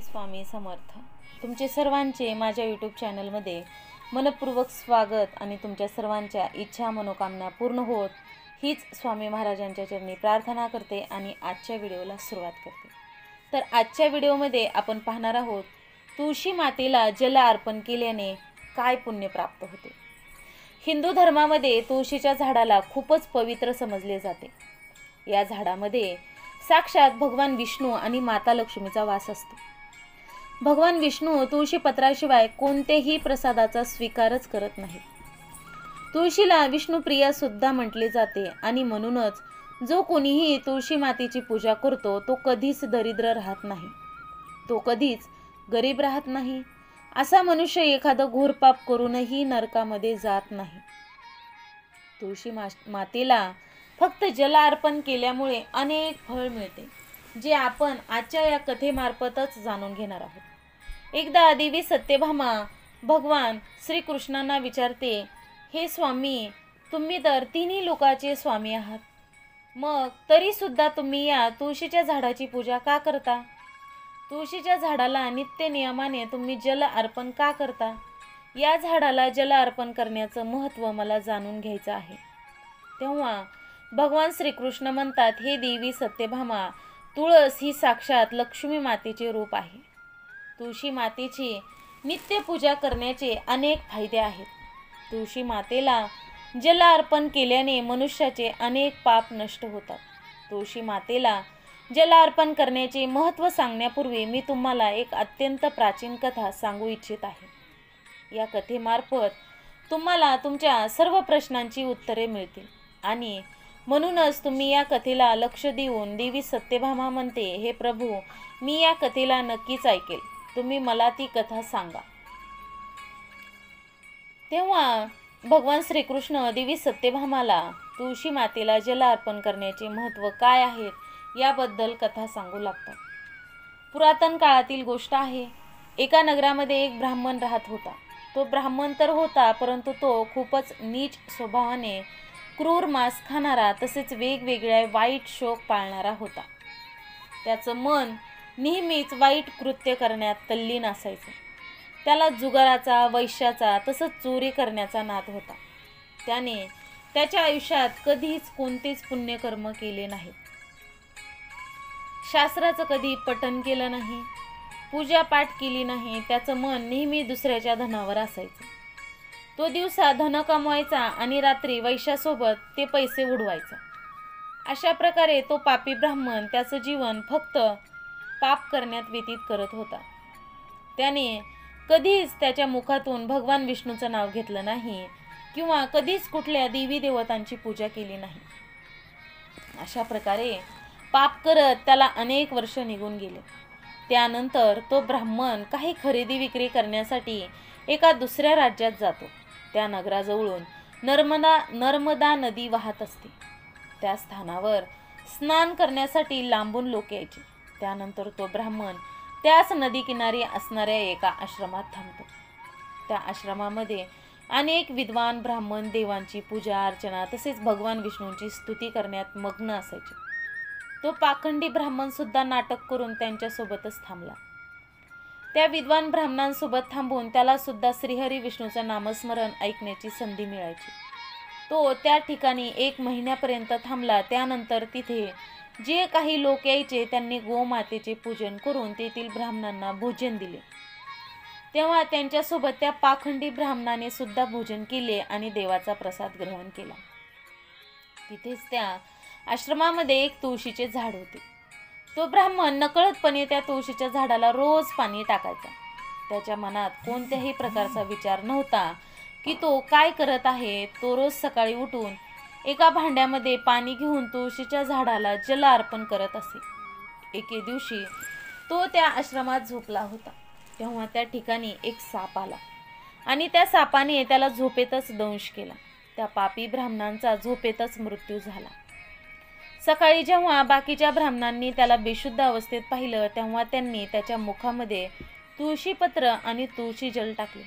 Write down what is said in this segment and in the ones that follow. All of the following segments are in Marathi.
स्वामी समर्थ. तुमचे सर्वांचे माझ्या यूट्यूब चॅनलमध्ये मनपूर्वक स्वागत आणि तुमच्या सर्वांच्या इच्छा मनोकामना पूर्ण होत हीच स्वामी महाराजांच्या चरणी प्रार्थना करते आणि आजच्या व्हिडिओला सुरुवात करते. तर आजच्या व्हिडिओमध्ये आपण पाहणार आहोत तुळशी मातेला जल अर्पण केल्याने काय पुण्य प्राप्त होते. हिंदू धर्मामध्ये तुळशीच्या झाडाला खूपच पवित्र समजले जाते. या झाडामध्ये साक्षात भगवान विष्णू आणि माता लक्ष्मीचा वास असतो. भगवान विष्णू तुळशी पत्राशिवाय कोणत्याही प्रसादाचा स्वीकारच करत नाहीत. तुळशीला विष्णुप्रिया सुद्धा म्हटले जाते आणि म्हणूनच जो कोणीही तुळशी मातेची पूजा करतो तो कधीच दरिद्र राहत नाही, तो कधीच गरीब राहत नाही. असा मनुष्य एखादं घोर पाप करूनही नरकामध्ये जात नाही. तुळशी मातेला फक्त जल अर्पण केल्यामुळे अनेक फळ मिळते, जे आपण आजच्या या कथेमार्फतच जाणून घेणार आहोत. एकदा देवी सत्यभामा भगवान श्रीकृष्णांना विचारते, हे स्वामी, तुम्ही तर तिन्ही लोकाचे स्वामी आहात, मग तरी सुद्धा तुम्ही या तुळशीच्या झाडाची पूजा का करता? तुळशीच्या झाडाला नित्य नियमाने तुम्ही जल अर्पण का करता? या झाडाला जल अर्पण करण्याचं महत्त्व मला जाणून घ्यायचं आहे. तेव्हा भगवान श्रीकृष्ण म्हणतात, हे देवी सत्यभामा, तुळस ही साक्षात लक्ष्मी मातेचे रूप आहे. तुळशी मातेची नित्य पूजा करण्याचे अनेक फायदे आहेत. तुळशी मातेला जल अर्पण केल्याने मनुष्याचे अनेक पाप नष्ट होतात. तुळशी मातेला जल अर्पण करण्याचे महत्त्व सांगण्यापूर्वी मी तुम्हाला एक अत्यंत प्राचीन कथा सांगू इच्छित आहे. या कथेमार्फत तुम्हाला तुमच्या सर्व प्रश्नांची उत्तरे मिळतील आणि म्हणूनच तुम्ही या कथेला लक्ष देऊन देवी सत्यभामा म्हणते, हे प्रभू, मी या कथेला नक्कीच ऐकेल, तुम्ही मला ती कथा सांगा. तेव्हा भगवान श्रीकृष्ण देवी सत्यभामाला तुळशी मातेला जल अर्पण करण्याचे महत्त्व काय आहे याबद्दल कथा सांगू लागतात. पुरातन काळातील गोष्ट आहे. एका नगरामध्ये एक ब्राह्मण राहत होता. तो ब्राह्मण तर होता, परंतु तो खूपच नीच स्वभावाने, क्रूर मांस खाणारा, तसेच वेगवेगळ्या वाईट शौक पाळणारा होता. त्याचं मन नेहमीच वाईट कृत्य करण्यात तल्लीन असायचं. त्याला जुगाराचा, वैश्याचा तसंच चोरी करण्याचा नाद होता. त्याने त्याच्या आयुष्यात कधीच कोणतेच पुण्यकर्म केले नाहीत. शास्त्राचं कधी पठण केलं नाही, पूजापाठ केली नाही. त्याचं मन नेहमी दुसऱ्याच्या धनावर असायचं. तो दिवसा धन कमवायचा आणि रात्री वैश्यासोबत ते पैसे उडवायचा. अशा प्रकारे तो पापी ब्राह्मण त्याचं जीवन फक्त पाप करण्यात व्यतीत करत होता. त्याने कधीच त्याच्या मुखातून भगवान विष्णूचं नाव घेतलं नाही किंवा कधीच कुठल्या देवी देवतांची पूजा केली नाही. अशा प्रकारे पाप करत त्याला अनेक वर्ष निघून गेले. त्यानंतर तो ब्राह्मण काही खरेदी विक्री करण्यासाठी एका दुसऱ्या राज्यात जातो. त्या नगराजवळून नर्मदा नदी वाहत असते. त्या स्थानावर स्नान करण्यासाठी लांबून लोक यायचे. त्यानंतर तो ब्राह्मण त्याच नदीकिनारी असणाऱ्या एका आश्रमात थांबतो. त्या आश्रमामध्ये अनेक विद्वान ब्राह्मण देवांची पूजा अर्चना तसेच भगवान विष्णूंची स्तुती करण्यात मग्न असायचे. तो पाखंडी ब्राह्मण सुद्धा नाटक करून त्यांच्यासोबतच थांबला. त्या विद्वान ब्राह्मणांसोबत थांबून त्याला सुद्धा श्रीहरी विष्णूचं नामस्मरण ऐकण्याची संधी मिळायची. तो त्या ठिकाणी 1 महिन्यापर्यंत थांबला. त्यानंतर तिथे जे काही लोक यायचे त्यांनी गोमातेचे पूजन करून तेथील ब्राह्मणांना भोजन दिले. तेव्हा त्यांच्यासोबत त्या पाखंडी ब्राह्मणाने सुद्धा भोजन केले आणि देवाचा प्रसाद ग्रहण केला. तिथेच त्या आश्रमामध्ये एक तुळशीचे झाड होते. तो ब्राह्मण नकळतपणे त्या तुळशीच्या झाडाला रोज पाणी टाकायचा. त्याच्या मनात कोणत्याही प्रकारचा विचार नव्हता की तो काय करत आहे. तो रोज सकाळी उठून एका भांड्यामध्ये पाणी घेऊन तुळशीच्या झाडाला जल अर्पण करत असे. एके दिवशी तो त्या आश्रमात झोपला होता. तेव्हा त्या ठिकाणी एक साप आला आणि त्या सापाने त्याला झोपेतच दंश केला. त्या पापी ब्राह्मणांचा झोपेतच मृत्यू झाला. सकाळी जेव्हा बाकीच्या ब्राह्मणांनी त्याला बेशुद्ध अवस्थेत पाहिलं तेव्हा त्यांनी त्याच्या मुखामध्ये तुळशीपत्र आणि तुळशी जल टाकले.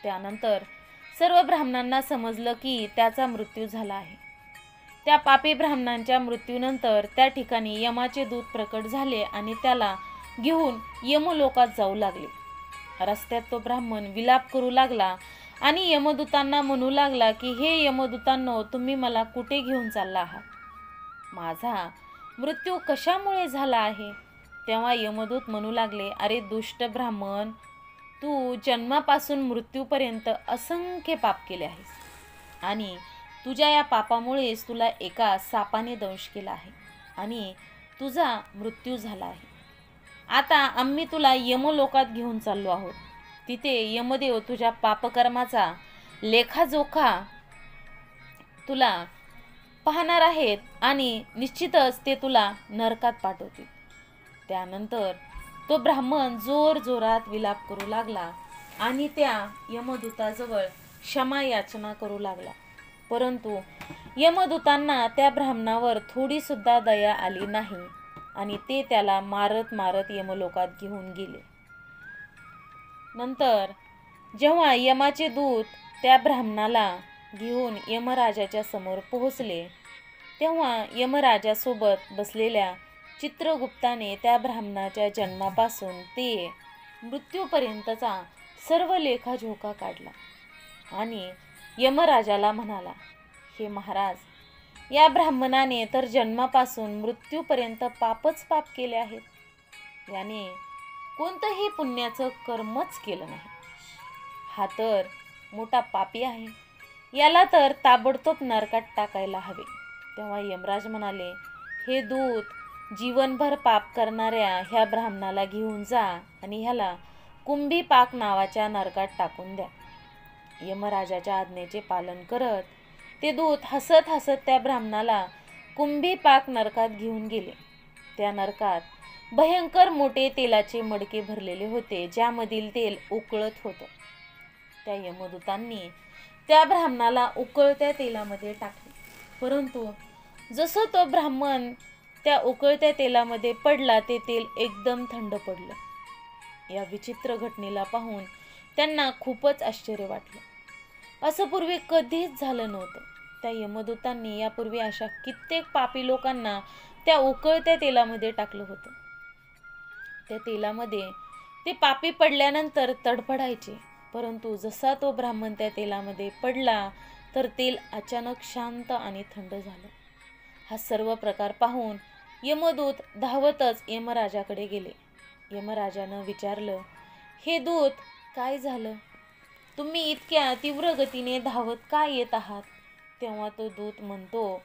त्यानंतर सर्व ब्राह्मणांना समजलं की त्याचा मृत्यू झाला आहे. त्या पापी ब्राह्मणांच्या मृत्यूनंतर त्या ठिकाणी यमाचे दूत प्रकट झाले आणि त्याला घेऊन यमलोकात जाऊ लागले. रस्त्यात तो ब्राह्मण विलाप करू लागला आणि यमदूतांना म्हणू लागला की हे यमदूतांनो, तुम्ही मला कुठे घेऊन चालला आहात? माझा मृत्यू कशामुळे झाला आहे? तेव्हा यमदूत म्हणू लागले, अरे दुष्ट ब्राह्मण, तू जन्मापासून मृत्यूपर्यंत असंख्य पाप केले आहेस आणि तुझ्या या पापामुळेच तुला एका सापाने दंश केला आहे आणि तुझा मृत्यू झाला आहे. आता आम्ही तुला यमलोकात घेऊन चाललो आहोत. तिथे यमदेव तुझ्या पापकर्माचा लेखाजोखा तुला पाहणार आहेत आणि निश्चितच ते तुला नरकात पाठवतील. त्यानंतर तो ब्राह्मण जोर जोरात विलाप करू लागला आणि त्या यमदूताजवळ क्षमा याचना करू लागला. परंतु यमदूतांना त्या ब्राह्मणावर थोडी सुद्धा दया आली नाही आणि ते त्याला मारत मारत यमलोकात घेऊन गेले. नंतर जेव्हा यमाचे दूत त्या ब्राह्मणाला घेऊन यमराजाच्या समोर पोहोचले, तेव्हा यमराजासोबत बसलेल्या चित्रगुप्ताने त्या ब्राह्मणाच्या जन्मापासून ते मृत्यूपर्यंतचा सर्व लेखाजोखा काढला आणि यमराजाला म्हणाला, हे महाराज, या ब्राह्मणाने तर जन्मापासून मृत्यूपर्यंत पापच पाप केले आहेत. याने कोणतंही पुण्याचं कर्मच केलं नाही. हा तर मोठा पापी आहे. याला तर ताबडतोब नरकात टाकायला हवे. तेव्हा यमराज म्हणाले, हे दूत, जीवनभर पाप करणाऱ्या ह्या ब्राह्मणाला घेऊन जा आणि ह्याला कुंभीपाक नावाच्या नरकात टाकून द्या. यमराजाच्या आज्ञेचे पालन करत ते दूत हसत हसत त्या ब्राह्मणाला कुंभीपाक नरकात घेऊन गेले. त्या नरकात भयंकर मोठे तेलाचे मडके भरलेले होते, ज्यामधील तेल उकळत होतं. त्या यमदूतांनी त्या ब्राह्मणाला उकळत्या तेलामध्ये टाकले. परंतु जसं तो ब्राह्मण त्या उकळत्या तेलामध्ये पडला, ते तेल एकदम थंड पडलं. या विचित्र घटनेला पाहून त्यांना खूपच आश्चर्य वाटलं. असं पूर्वी कधीच झालं नव्हतं. त्या यमदूतांनी यापूर्वी अशा कित्येक पापी लोकांना त्या उकळत्या तेलामध्ये टाकलं होतं. त्या तेलामध्ये ते पापी पडल्यानंतर तडफडायचे, परंतु जसा तो ब्राह्मण त्या तेलामध्ये पडला तर तेल अचानक शांत आणि थंड झालं. हा सर्व प्रकार पाहून यमदूत धावतच यमराजाकडे गेले. यमराजानं विचारलं, हे दूत, काय झालं? तुम्ही इतक्या तीव्र गतीने धावत का येत आहात? तेव्हा तो दूत म्हणतो,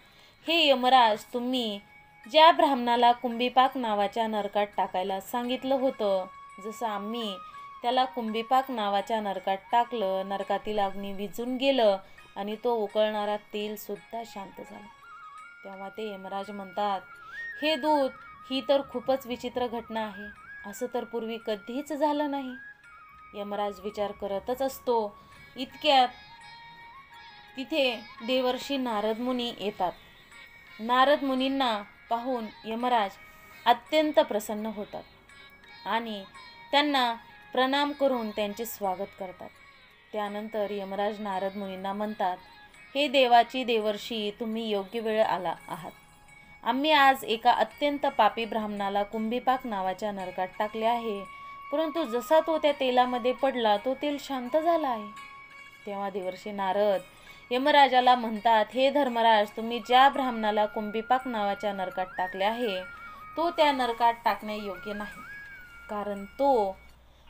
हे यमराज, तुम्ही ज्या ब्राह्मणाला कुंभीपाक नावाच्या नरकात टाकायला सांगितलं होतं, जसं आम्ही त्याला कुंभीपाक नावाच्या नरकात टाकलं, नरकातील अग्नी विझून गेलं आणि तो उकळणारा तेल सुद्धा शांत झालं. तेव्हा ते यमराज म्हणतात, हे दूत, ही तर खूपच विचित्र घटना आहे. असं तर पूर्वी कधीच झालं नाही. यमराज विचार करतच असतो. इतक्यात तिथे देवर्षी नारद मुनी येतात. नारद मुनींना पाहून यमराज अत्यंत प्रसन्न होतात आणि त्यांना प्रणाम करून त्यांचे स्वागत करतात. त्यानंतर यमराज नारद मुनींना म्हणतात, हे देवाची देवर्षी, तुम्ही योग्य वेळ आला आहात. आम्ही आज एका अत्यंत पापी ब्राह्मणाला कुंभीपाक नावाच्या नरकात टाकले आहे, परंतु जसा तो त्या तेलामध्ये पडला, तो तेल शांत झाला आहे. तेव्हा देवर्षी नारद यमराजाला म्हणतात, हे धर्मराज, तुम्ही ज्या ब्राह्मणाला कुंभीपाक नावाच्या नरकात टाकले आहे, तो त्या नरकात टाकणे योग्य नाही. कारण तो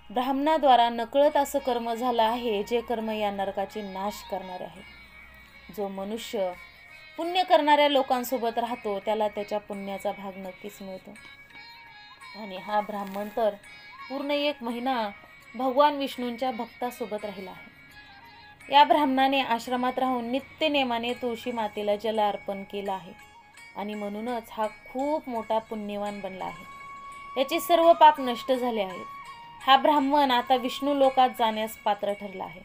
ब्राह्मणाद्वारा नकळत असं कर्म झालं आहे, जे कर्म या नरकाचे नाश करणारे आहे. जो मनुष्य पुण्य करणाऱ्या लोकांसोबत राहतो, त्याला त्याच्या पुण्याचा भाग नक्कीच मिळतो. आणि हा ब्राह्मण तर पूर्ण 1 महिना भगवान विष्णूंच्या भक्तासोबत राहिला आहे. या ब्राह्मणाने आश्रमात राहून नित्य नेमाने तुळशी मातेला जल अर्पण केलं आहे आणि म्हणूनच हा खूप मोठा पुण्यवान बनला आहे. याचे सर्व पाप नष्ट झाले आहेत. हा ब्राह्मण आता विष्णू लोकात जाण्यास पात्र ठरला आहे.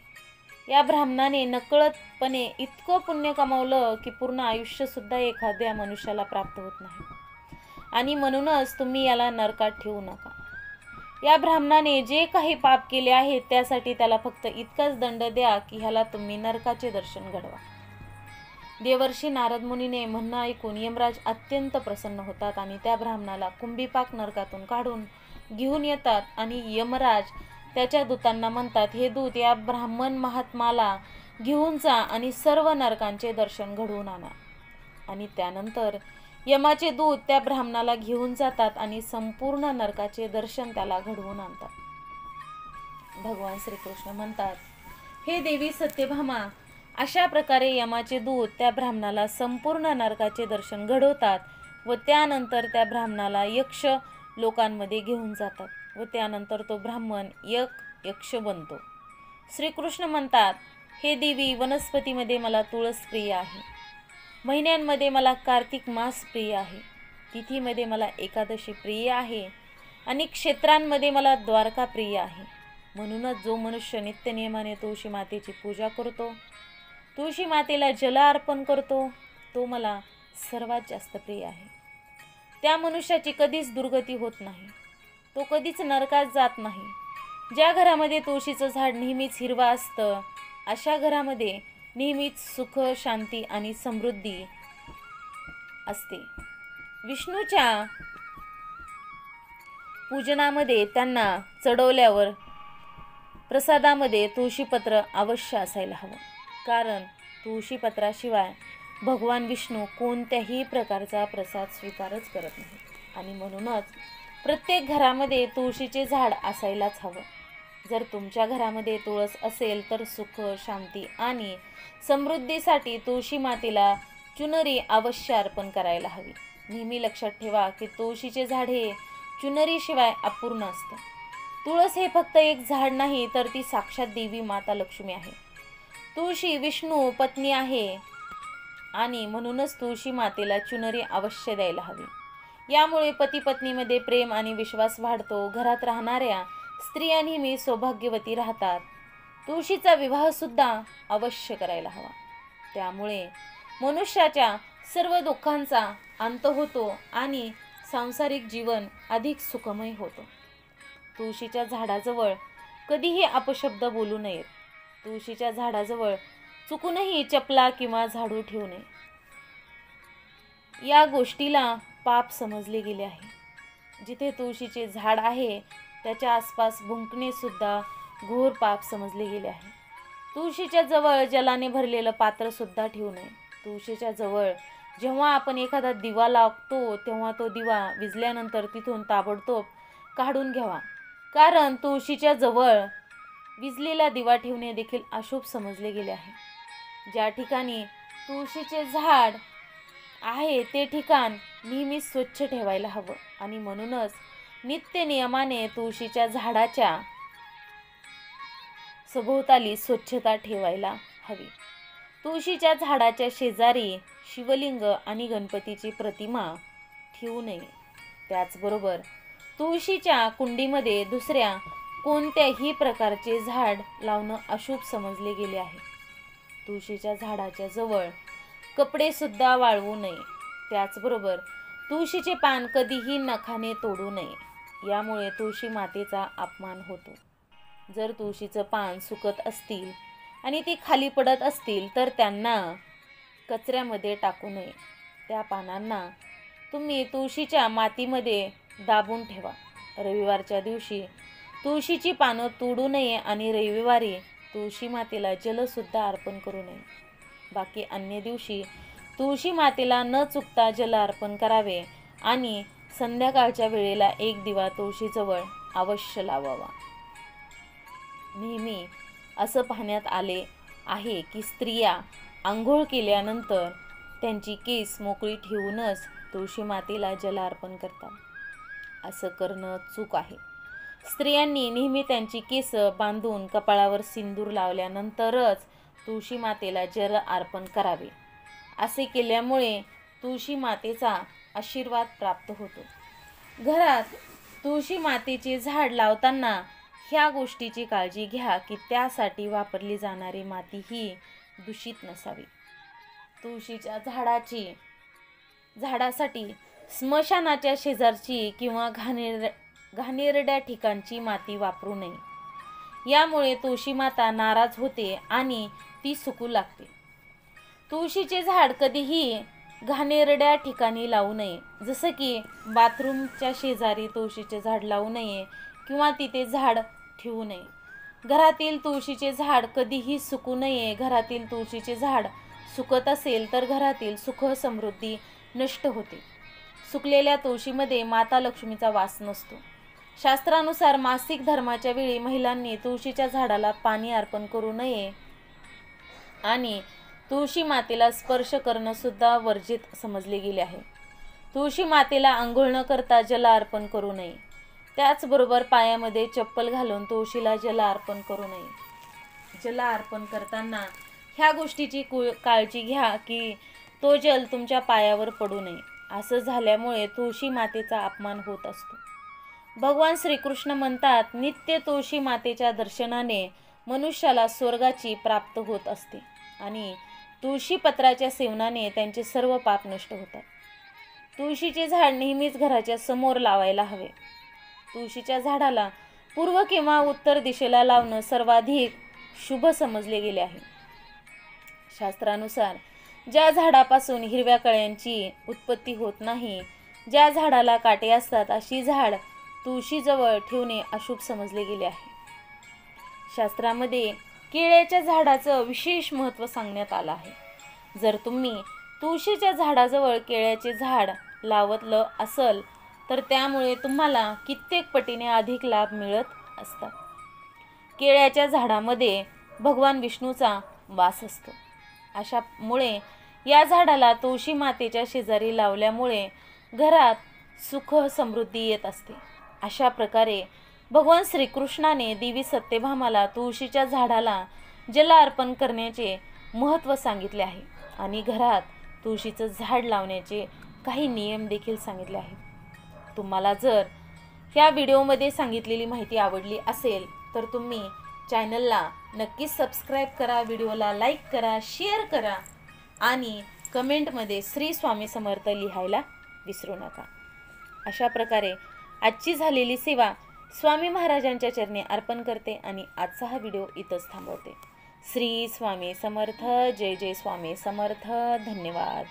या ब्राह्मणाने नकळतपणे इतकं पुण्य कमावलं की पूर्ण आयुष्य सुद्धा एखाद्या मनुष्याला प्राप्त होत नाही. आणि म्हणूनच तुम्ही याला नरकात ठेवू नका. या ब्राह्मणाने जे काही पाप केले आहे त्यासाठी त्याला फक्त इतकाच दंड द्या की ह्याला तुम्ही नरकाचे दर्शन घडवा. देवर्षी नारद मुनीने म्हणणं ऐकून यमराज अत्यंत प्रसन्न होतात आणि त्या ब्राह्मणाला कुंभीपाक नरकातून काढून घेऊन येतात आणि यमराज त्याच्या दूतांना म्हणतात, हे दूत या ब्राह्मण महात्माला घेऊन जा आणि सर्व नरकांचे दर्शन घडवून आणा. आणि त्यानंतर यमाचे दूत त्या ब्राह्मणाला घेऊन जातात आणि संपूर्ण नरकाचे दर्शन त्याला घडवून आणतात. भगवान श्रीकृष्ण म्हणतात, हे देवी सत्यभामा, अशा प्रकारे यमाचे दूत त्या ब्राह्मणाला संपूर्ण नरकाचे दर्शन घडवतात व त्यानंतर त्या ब्राह्मणाला यक्ष लोकांमध्ये घेऊन जातात व त्यानंतर तो ब्राह्मण यक्ष बनतो. श्रीकृष्ण म्हणतात, हे देवी, वनस्पतीमध्ये मला तुळस प्रिय आहे, महिन्यांमध्ये मला कार्तिक मास प्रिय आहे, तिथीमध्ये मला एकादशी प्रिय आहे आणि क्षेत्रांमध्ये मला द्वारका प्रिय आहे. म्हणूनच जो मनुष्य नित्यनियमाने तुळशी मातेची पूजा करतो, तुळशी मातेला जल अर्पण करतो, तो मला सर्वात जास्त प्रिय आहे. त्या मनुष्याची कधीच दुर्गती होत नाही, तो कधीच नरकात जात नाही. ज्या घरामध्ये तुळशीचं झाड नेहमीच हिरवं असतं, अशा घरामध्ये नेहमीच सुख, शांती आणि समृद्धी असते. विष्णूच्या पूजनामध्ये त्यांना चढवल्यावर प्रसादामध्ये तुळशीपत्र अवश्य असायला हवं, कारण तुळशीपत्राशिवाय भगवान विष्णू कोणत्याही प्रकारचा प्रसाद स्वीकारच करत नाही. आणि म्हणूनच प्रत्येक घरामध्ये तुळशीचे झाड असायलाच हवं. जर तुमच्या घरामध्ये तुळस असेल तर सुख, शांती आणि समृद्धीसाठी तुळशी मातेला चुनरी अवश्य अर्पण करायला हवी. नेहमी लक्षात ठेवा की तुळशीचे झाड हे चुनरीशिवाय अपूर्ण असतं. तुळस हे फक्त एक झाड नाही, तर ती साक्षात देवी माता लक्ष्मी आहे. तुळशी विष्णू पत्नी आहे आणि म्हणूनच तुळशी मातेला चुनरी अवश्य द्यायला हवी. यामुळे पती पत्नीमध्ये प्रेम आणि विश्वास वाढतो. घरात राहणाऱ्या स्त्रिया नेहमी सौभाग्यवती राहतात. तुळशीचा विवाह सुद्धा अवश्य करायला हवा. त्यामुळे मनुष्याच्या सर्व दुःखांचा अंत होतो आणि सांसारिक जीवन अधिक सुखमय होतो. तुळशीच्या झाडाजवळ कधीही अपशब्द बोलू नयेत. तुळशीच्या झाडाजवळ चुकूनही चपला किंवा झाडू ठेवू नये. या गोष्टीला पाप समजले गेले आहे. जिथे तुळशीचे झाड आहे त्याच्या आसपास भुंकणे सुद्धा घोर पाप समजले गेले आहे. तुळशीच्या जवळ जलाने भरलेलं पात्र सुद्धा ठेवू नये. तुळशीच्या जवळ जेव्हा आपण एखादा दिवा लावतो तेव्हा तो दिवा विझल्यानंतर तिथून ताबडतोब काढून घ्यावा, कारण तुळशीच्या जवळ विझलेला दिवा ठेवणे देखील अशुभ समजले गेले आहे. ज्या ठिकाणी तुळशीचे झाड आहे ते ठिकाण नेहमी स्वच्छ ठेवायला हवं आणि म्हणूनच नित्य नियमाने तुळशीच्या झाडाच्या सभोवताली स्वच्छता ठेवायला हवी. तुळशीच्या झाडाच्या शेजारी शिवलिंग आणि गणपतीची प्रतिमा ठेवू नये. त्याचबरोबर तुळशीच्या कुंडीमध्ये दुसऱ्या कोणत्याही प्रकारचे झाड लावणं अशुभ समजले गेले आहे. तुळशीच्या झाडाच्या जवळ कपडे सुद्धा वाळवू नये. त्याचबरोबर तुळशीचे पान कधीही नखाने तोडू नये. यामुळे तुळशी मातेचा अपमान होतो. जर तुळशीचं पान सुकत असतील आणि ती खाली पडत असतील तर त्यांना कचऱ्यामध्ये टाकू नये. त्या पानांना तुम्ही तुळशीच्या मातीमध्ये दाबून ठेवा. रविवारच्या दिवशी तुळशीची पानं तोडू नये आणि रविवारी तुळशी मातेला जलसुद्धा अर्पण करू नये. बाकी अन्य दिवशी तुळशी मातेला न चुकता जल अर्पण करावे आणि संध्याकाळच्या वेळेला एक दिवा तुळशीजवळ अवश्य लावावा. नेहमी असं पाहण्यात आले आहे की स्त्रिया आंघोळ केल्यानंतर त्यांची केस मोकळी ठेवूनच तुळशी मातेला जल अर्पण करतात. असं करणं चूक आहे. स्त्रियांनी नेहमी त्यांची केस बांधून कपाळावर सिंदूर लावल्यानंतरच तुळशी मातेला जल अर्पण करावे. असे केल्यामुळे तुळशी मातेचा आशीर्वाद प्राप्त होतो. घरात तुळशी मातेचे झाड लावताना ह्या गोष्टीची काळजी घ्या की त्यासाठी वापरली जाणारी माती ही दूषित नसावी. तुळशीच्या झाडासाठी स्मशानाच्या शेजारची किंवा घाणेरड्या ठिकाणची माती वापरू नये. यामुळे तुळशी माता नाराज होते आणि ती सुकू लागते. तुळशीचे झाड कधीही घाणेरड्या ठिकाणी लावू नये, जसं की बाथरूमच्या शेजारी तुळशीचे झाड लावू नये किंवा तिथे झाड ठेवू नये. घरातील तुळशीचे झाड कधीही सुकू नये. घरातील तुळशीचे झाड सुकत असेल तर घरातील सुख समृद्धी नष्ट होते. सुकलेल्या तुळशीमध्ये माता लक्ष्मीचा वास नसतो. शास्त्रानुसार मासिक धर्माच्या वेळी महिलांनी तुळशीच्या झाडाला पाणी अर्पण करू नये आणि तुळशी मातेला स्पर्श करणं सुद्धा वर्जित समजले गेले आहे. तुळशी मातेला आंघोळ न करता जल अर्पण करू नये. त्याचबरोबर पायामध्ये चप्पल घालून तुळशीला जल अर्पण करू नये. जल अर्पण करताना ह्या गोष्टीची काळजी घ्या की तो जल तुमच्या पायावर पडू नये. असं झाल्यामुळे तुळशी मातेचा अपमान होत असतो. भगवान श्रीकृष्ण म्हणतात, नित्य तुळशी मातेच्या दर्शनाने मनुष्याला स्वर्गाची प्राप्त होत असते आणि तुळशी पत्राच्या सेवनाने त्यांचे सर्व पाप नष्ट होतात. तुळशीचे झाड नेहमीच घराच्या समोर लावायला हवे. तुळशीच्या झाडाला पूर्व किंवा उत्तर दिशेला लावणं सर्वाधिक शुभ समजले गेले आहे. शास्त्रानुसार ज्या झाडापासून हिरव्या कळ्यांची उत्पत्ती होत नाही, ज्या झाडाला काटे असतात, अशी झाड तुळशीजवळ ठेवणे अशुभ समजले गेले आहे. शास्त्रामध्ये केळ्याच्या झाडाचं विशेष महत्त्व सांगण्यात आलं आहे. जर तुम्ही तुळशीच्या झाडाजवळ केळ्याचे झाड लावलं असेल तर त्यामुळे तुम्हाला कित्येक पटीने अधिक लाभ मिळत असतात. केळ्याच्या झाडामध्ये भगवान विष्णूचा वास असतो. अशामुळे या झाडाला तुळशी मातेच्या शेजारी लावल्यामुळे घरात सुख समृद्धी येत असते. अशा प्रकारे भगवान श्रीकृष्णाने देवी सत्यभामाला तुळशीच्या झाडाला जल अर्पण करण्याचे महत्त्व सांगितले आहे आणि घरात तुळशीचं झाड लावण्याचे काही नियम देखील सांगितले आहेत. तुम्हाला जर ह्या व्हिडिओमध्ये सांगितलेली माहिती आवडली असेल तर तुम्ही चॅनलला नक्कीच सबस्क्राईब करा, व्हिडिओला लाईक करा, शेअर करा आणि कमेंटमध्ये श्री स्वामी समर्थ लिहायला विसरू नका. अशा प्रकारे आजची झालेली सेवा स्वामी महाराजांच्या चरणी अर्पण करते आणि आजचा हा व्हिडिओ इथंच थांबवते. श्री स्वामी समर्थ. जय जय स्वामी समर्थ. धन्यवाद.